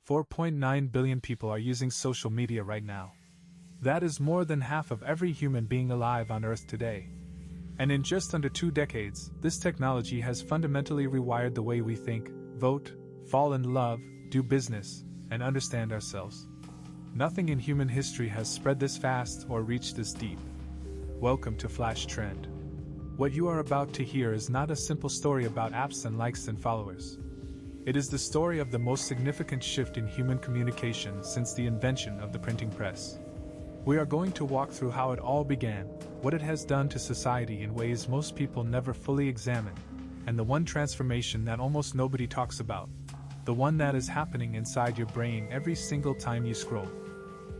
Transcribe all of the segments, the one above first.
4.9 billion people are using social media right now. That is more than half of every human being alive on Earth today. And in just under 2 decades, this technology has fundamentally rewired the way we think, vote, fall in love, do business, and understand ourselves. Nothing in human history has spread this fast or reached this deep. Welcome to Flash Trend. What you are about to hear is not a simple story about apps and likes and followers. It is the story of the most significant shift in human communication since the invention of the printing press. We are going to walk through how it all began, what it has done to society in ways most people never fully examine, and the one transformation that almost nobody talks about, the one that is happening inside your brain every single time you scroll.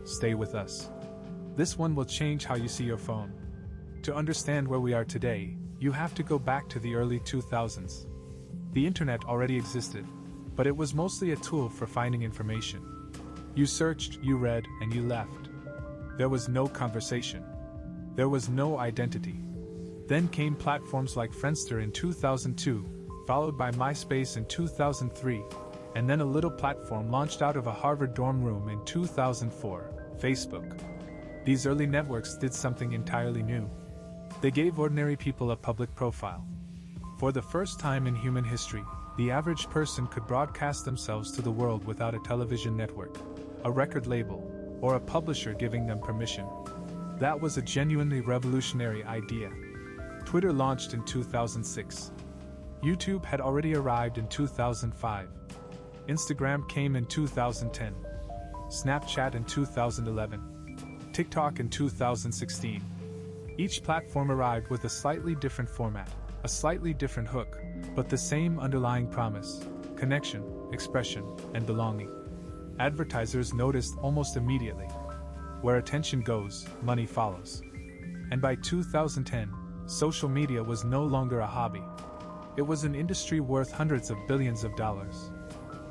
Stay with us. This one will change how you see your phone. To understand where we are today, you have to go back to the early 2000s. The internet already existed, but it was mostly a tool for finding information. You searched, you read, and you left. There was no conversation. There was no identity. Then came platforms like Friendster in 2002, followed by MySpace in 2003, and then a little platform launched out of a Harvard dorm room in 2004, Facebook. These early networks did something entirely new. They gave ordinary people a public profile. For the first time in human history, the average person could broadcast themselves to the world without a television network, a record label, or a publisher giving them permission. That was a genuinely revolutionary idea. Twitter launched in 2006. YouTube had already arrived in 2005. Instagram came in 2010. Snapchat in 2011. TikTok in 2016. Each platform arrived with a slightly different format, a slightly different hook, but the same underlying promise: connection, expression, and belonging. Advertisers noticed almost immediately. Where attention goes, money follows. And by 2010, social media was no longer a hobby. It was an industry worth hundreds of billions of dollars.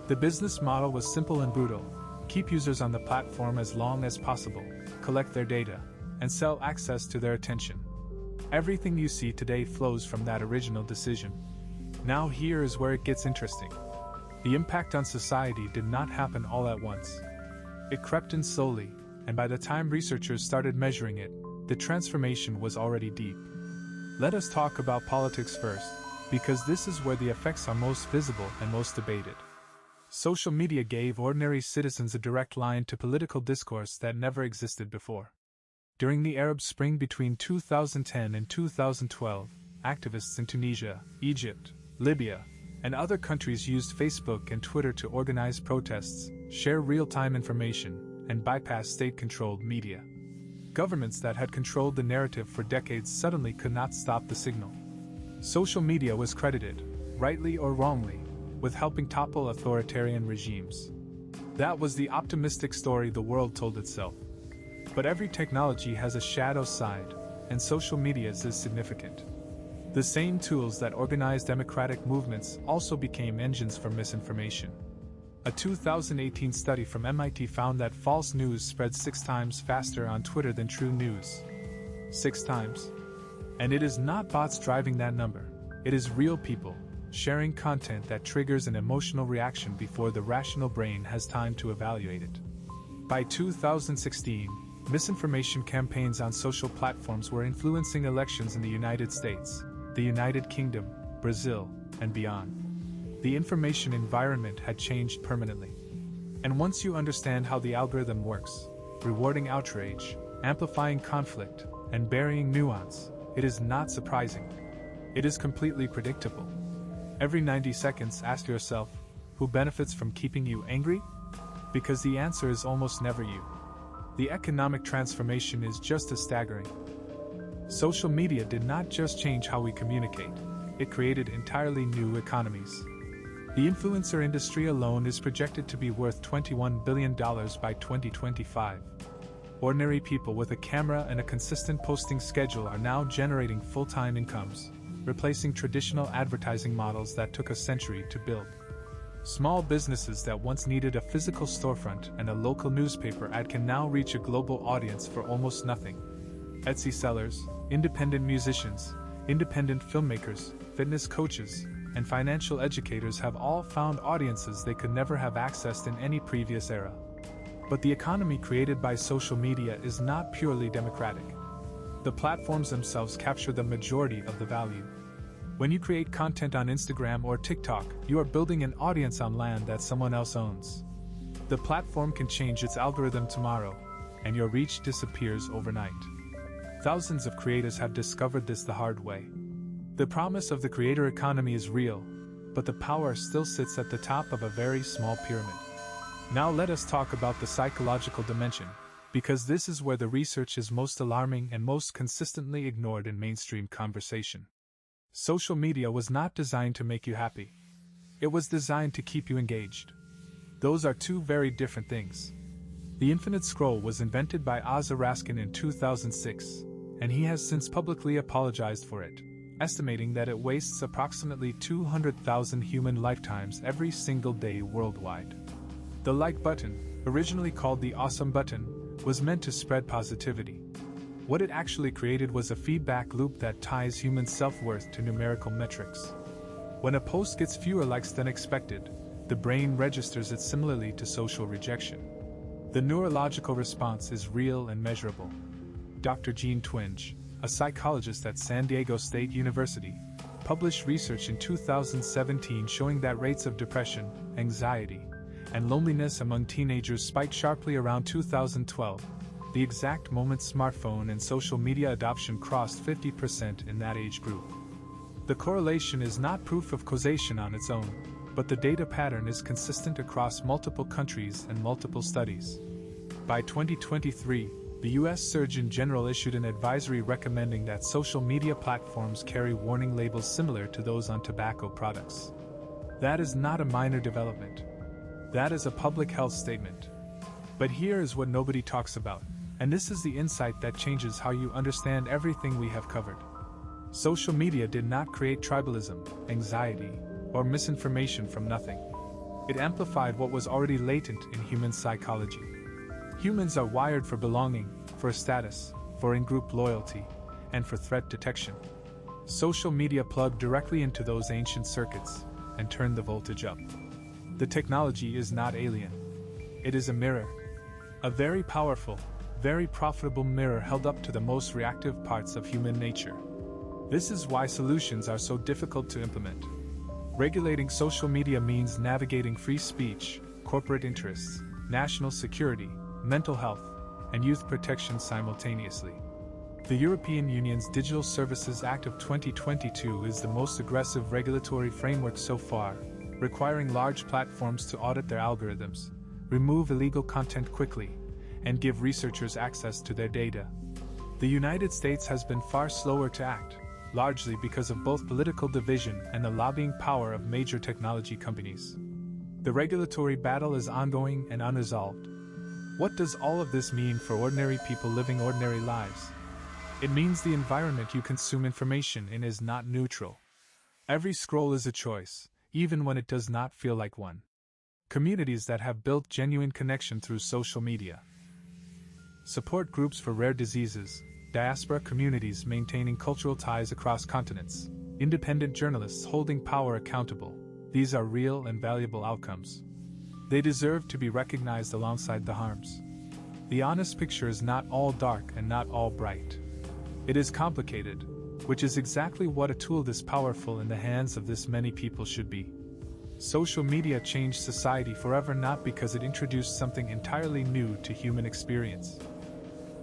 The business model was simple and brutal: keep users on the platform as long as possible, collect their data, and sell access to their attention. Everything you see today flows from that original decision. Now here is where it gets interesting. The impact on society did not happen all at once. It crept in slowly, and by the time researchers started measuring it, the transformation was already deep. Let us talk about politics first, because this is where the effects are most visible and most debated. Social media gave ordinary citizens a direct line to political discourse that never existed before. During the Arab Spring between 2010 and 2012, activists in Tunisia, Egypt, Libya, and other countries used Facebook and Twitter to organize protests, share real-time information, and bypass state-controlled media. Governments that had controlled the narrative for decades suddenly could not stop the signal. Social media was credited, rightly or wrongly, with helping topple authoritarian regimes. That was the optimistic story the world told itself. But every technology has a shadow side, and social media is significant. The same tools that organized democratic movements also became engines for misinformation. A 2018 study from MIT found that false news spread 6 times faster on Twitter than true news. 6 times. And it is not bots driving that number. It is real people, sharing content that triggers an emotional reaction before the rational brain has time to evaluate it. By 2016, misinformation campaigns on social platforms were influencing elections in the United States, the United Kingdom, Brazil, and beyond. The information environment had changed permanently. And once you understand how the algorithm works, rewarding outrage, amplifying conflict, and burying nuance, it is not surprising. It is completely predictable. Every 90 seconds, ask yourself, who benefits from keeping you angry? Because the answer is almost never you. The economic transformation is just as staggering. Social media did not just change how we communicate, it created entirely new economies. The influencer industry alone is projected to be worth $21 billion by 2025. Ordinary people with a camera and a consistent posting schedule are now generating full-time incomes, replacing traditional advertising models that took a century to build. Small businesses that once needed a physical storefront and a local newspaper ad can now reach a global audience for almost nothing. Etsy sellers, independent musicians, independent filmmakers, fitness coaches, and financial educators have all found audiences they could never have accessed in any previous era. But the economy created by social media is not purely democratic. The platforms themselves capture the majority of the value. When you create content on Instagram or TikTok, you are building an audience on land that someone else owns. The platform can change its algorithm tomorrow, and your reach disappears overnight. Thousands of creators have discovered this the hard way. The promise of the creator economy is real, but the power still sits at the top of a very small pyramid. Now let us talk about the psychological dimension, because this is where the research is most alarming and most consistently ignored in mainstream conversation. Social media was not designed to make you happy. It was designed to keep you engaged. Those are two very different things. The infinite scroll was invented by Ozzy Raskin in 2006, and he has since publicly apologized for it, estimating that it wastes approximately 200,000 human lifetimes every single day worldwide. The like button, originally called the awesome button, was meant to spread positivity. What it actually created was a feedback loop that ties human self-worth to numerical metrics. When a post gets fewer likes than expected, the brain registers it similarly to social rejection. The neurological response is real and measurable. Dr. Jean Twenge, a psychologist at San Diego State University, published research in 2017 showing that rates of depression, anxiety, and loneliness among teenagers spiked sharply around 2012, the exact moment smartphone and social media adoption crossed 50% in that age group. The correlation is not proof of causation on its own, but the data pattern is consistent across multiple countries and multiple studies. By 2023, the U.S. Surgeon General issued an advisory recommending that social media platforms carry warning labels similar to those on tobacco products. That is not a minor development. That is a public health statement. But here is what nobody talks about, and this is the insight that changes how you understand everything we have covered. Social media did not create tribalism, anxiety, or misinformation from nothing. It amplified what was already latent in human psychology. Humans are wired for belonging, for status, for in-group loyalty, and for threat detection. Social media plugged directly into those ancient circuits and turned the voltage up. The technology is not alien. It is a mirror. A very powerful, very profitable mirror held up to the most reactive parts of human nature. This is why solutions are so difficult to implement. Regulating social media means navigating free speech, corporate interests, national security, mental health, and youth protection simultaneously. The European Union's Digital Services Act of 2022 is the most aggressive regulatory framework so far, requiring large platforms to audit their algorithms, remove illegal content quickly, and give researchers access to their data. The United States has been far slower to act, largely because of both political division and the lobbying power of major technology companies. The regulatory battle is ongoing and unresolved. What does all of this mean for ordinary people living ordinary lives? It means the environment you consume information in is not neutral. Every scroll is a choice, even when it does not feel like one. Communities that have built genuine connection through social media. Support groups for rare diseases, diaspora communities maintaining cultural ties across continents, independent journalists holding power accountable. These are real and valuable outcomes. They deserve to be recognized alongside the harms. The honest picture is not all dark and not all bright. It is complicated, which is exactly what a tool this powerful in the hands of this many people should be. Social media changed society forever not because it introduced something entirely new to human experience.